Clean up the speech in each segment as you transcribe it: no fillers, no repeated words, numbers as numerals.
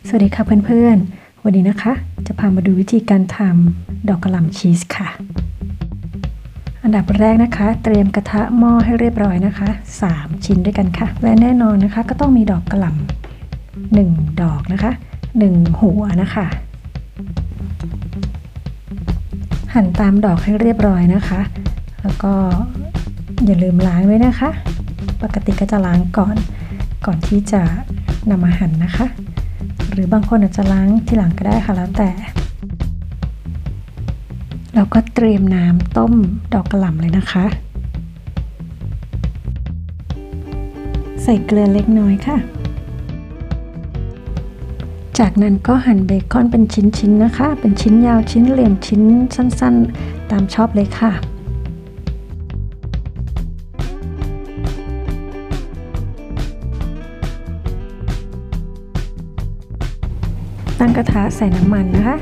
สวัสดีค่ะเพื่อนๆวันนี้นะคะจะพามาดูวิธีการทำดอกกระหล่ำชีสค่ะอันดับแรกนะคะเตรียมกระทะหม้อให้เรียบร้อยนะคะ3ชิ้นด้วยกันค่ะและแน่นอนนะคะก็ต้องมีดอกกระหล่ำ1ดอกนะคะ1หัวนะคะหั่นตามดอกให้เรียบร้อยนะคะแล้วก็อย่าลืมล้างด้วยนะคะปกติก็จะล้างก่อนที่จะนำมาหั่นนะคะหรือบางคนอาจจะล้างทีหลังก็ได้ค่ะแล้วแต่เราก็เตรียมน้ำต้มดอกกระหล่ำเลยนะคะใส่เกลือเล็กน้อยค่ะจากนั้นก็หั่นเบคอนเป็นชิ้นๆนะคะเป็นชิ้นยาวชิ้นเหลี่ยมชิ้นสั้นๆตามชอบเลยค่ะตั้งกระทะใส่น้ำมันนะคะ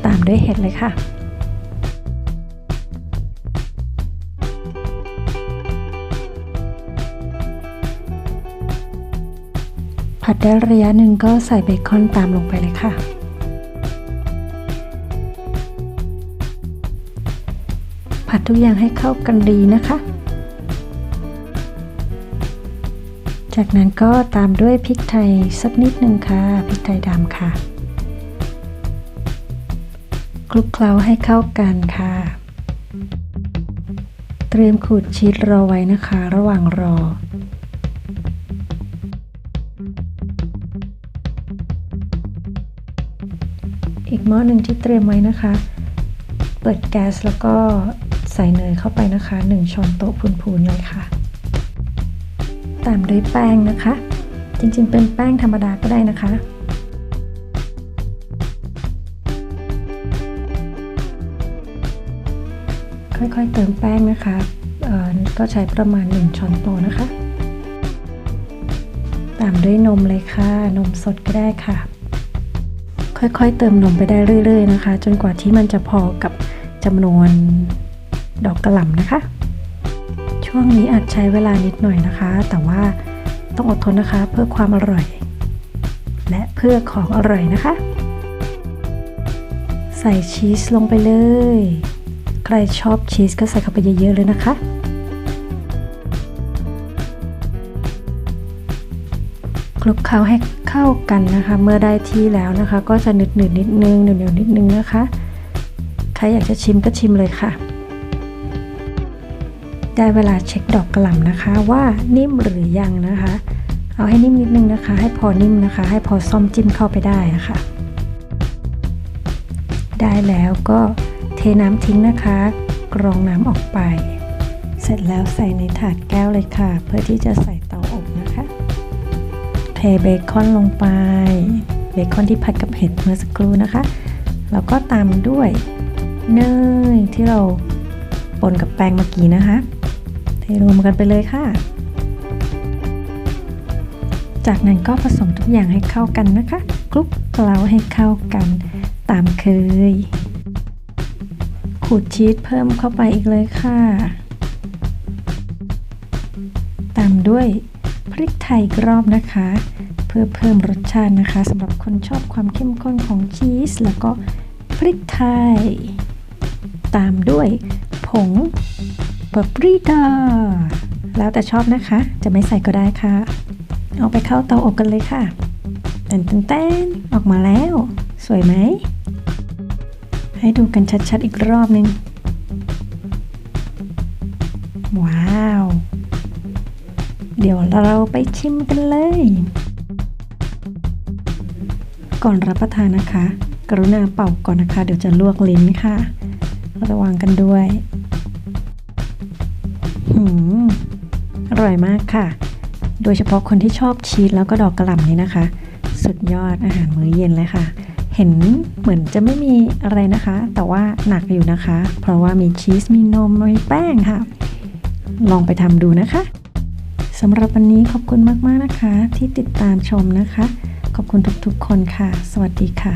ตามด้วยเห็ดเลยค่ะผัดได้ระยะหนึ่งก็ใส่เบคอนตามลงไปเลยค่ะผัดทุกอย่างให้เข้ากันดีนะคะจากนั้นก็ตามด้วยพริกไทยสักนิดนึงค่ะพริกไทยดำค่ะคลุกเคล้าให้เข้ากันค่ะเตรียมขูดชีสรอไว้นะคะระหว่างรออีกหม้อหนึ่งที่เตรียมไว้นะคะเปิดแก๊สแล้วก็ใส่เนยเข้าไปนะคะ1ช้อนโต๊ะพูนๆเลยค่ะตามด้วยแป้งนะคะจริงๆเป็นแป้งธรรมดาก็ได้นะคะค่อยๆเติมแป้งนะคะก็ใช้ประมาณ1ช้อนโต๊ะนะคะตามด้วยนมเลยค่ะนมสดก็ได้ค่ะค่อยๆเติมนมไปได้เรื่อยๆนะคะจนกว่าที่มันจะพอกับจำนวนดอกกระหล่ำนะคะช่วงนี้อาจใช้เวลานิดหน่อยนะคะแต่ว่าต้องอดทนนะคะเพื่อความอร่อยและเพื่อของอร่อยนะคะใส่ชีสลงไปเลยใครชอบชีสก็ใส่เข้าไปเยอะๆเลยนะคะคลุกเคล้าให้เข้ากันนะคะเมื่อได้ที่แล้วนะคะก็จะหนืดๆนิดนึงเหนียวๆนิดนึงนะคะใครอยากจะชิมก็ชิมเลยค่ะได้เวลาเช็คดอกกระหล่ำนะคะว่านิ่มหรือยังนะคะเอาให้นิ่มนิดนึงนะคะให้พอนิ่มนะคะให้พอซ่อมจิ้มเข้าไปได้ค่ะได้แล้วก็เทน้ำทิ้งนะคะกรองน้ำออกไปเสร็จแล้วใส่ในถาดแก้วเลยค่ะเพื่อที่จะใส่เตาอบนะคะเทเบคอนลงไปเบคอนที่ผัดกับเห็ดเมื่อสักครู่นะคะแล้วก็ตามด้วยเนยที่เราปนกับแป้งเมื่อกี้นะคะเทรวมกันไปเลยค่ะจากนั้นก็ผสมทุกอย่างให้เข้ากันนะคะคลุกเคล้าให้เข้ากันตามเคยขูดชีสเพิ่มเข้าไปอีกเลยค่ะตามด้วยพริกไทยอีกรอบนะคะเพื่อเพิ่มรสชาตินะคะสำหรับคนชอบความเข้มข้นของชีสแล้วก็พริกไทยตามด้วยผงปาปริก้าแล้วแต่ชอบนะคะจะไม่ใส่ก็ได้ค่ะเอาไปเข้าเตาอบกันเลยค่ะเต้นออกมาแล้วสวยไหมให้ดูกันชัดๆอีกรอบนึงว้าวเดี๋ยวเราไปชิมกันเลยก่อนรับประทานนะคะกรุณาเป่าก่อนนะคะเดี๋ยวจะลวกลิ้นค่ะระวังกันด้วยอร่อยมากค่ะโดยเฉพาะคนที่ชอบชีสแล้วก็ดอกกระหล่ำนี้นะคะสุดยอดอาหารมื้อเย็นเลยค่ะเห็นเหมือนจะไม่มีอะไรนะคะแต่ว่าหนักอยู่นะคะเพราะว่ามีชีสมีนมมีแป้งค่ะลองไปทำดูนะคะสำหรับวันนี้ขอบคุณมากๆนะคะที่ติดตามชมนะคะขอบคุณทุกๆคนค่ะสวัสดีค่ะ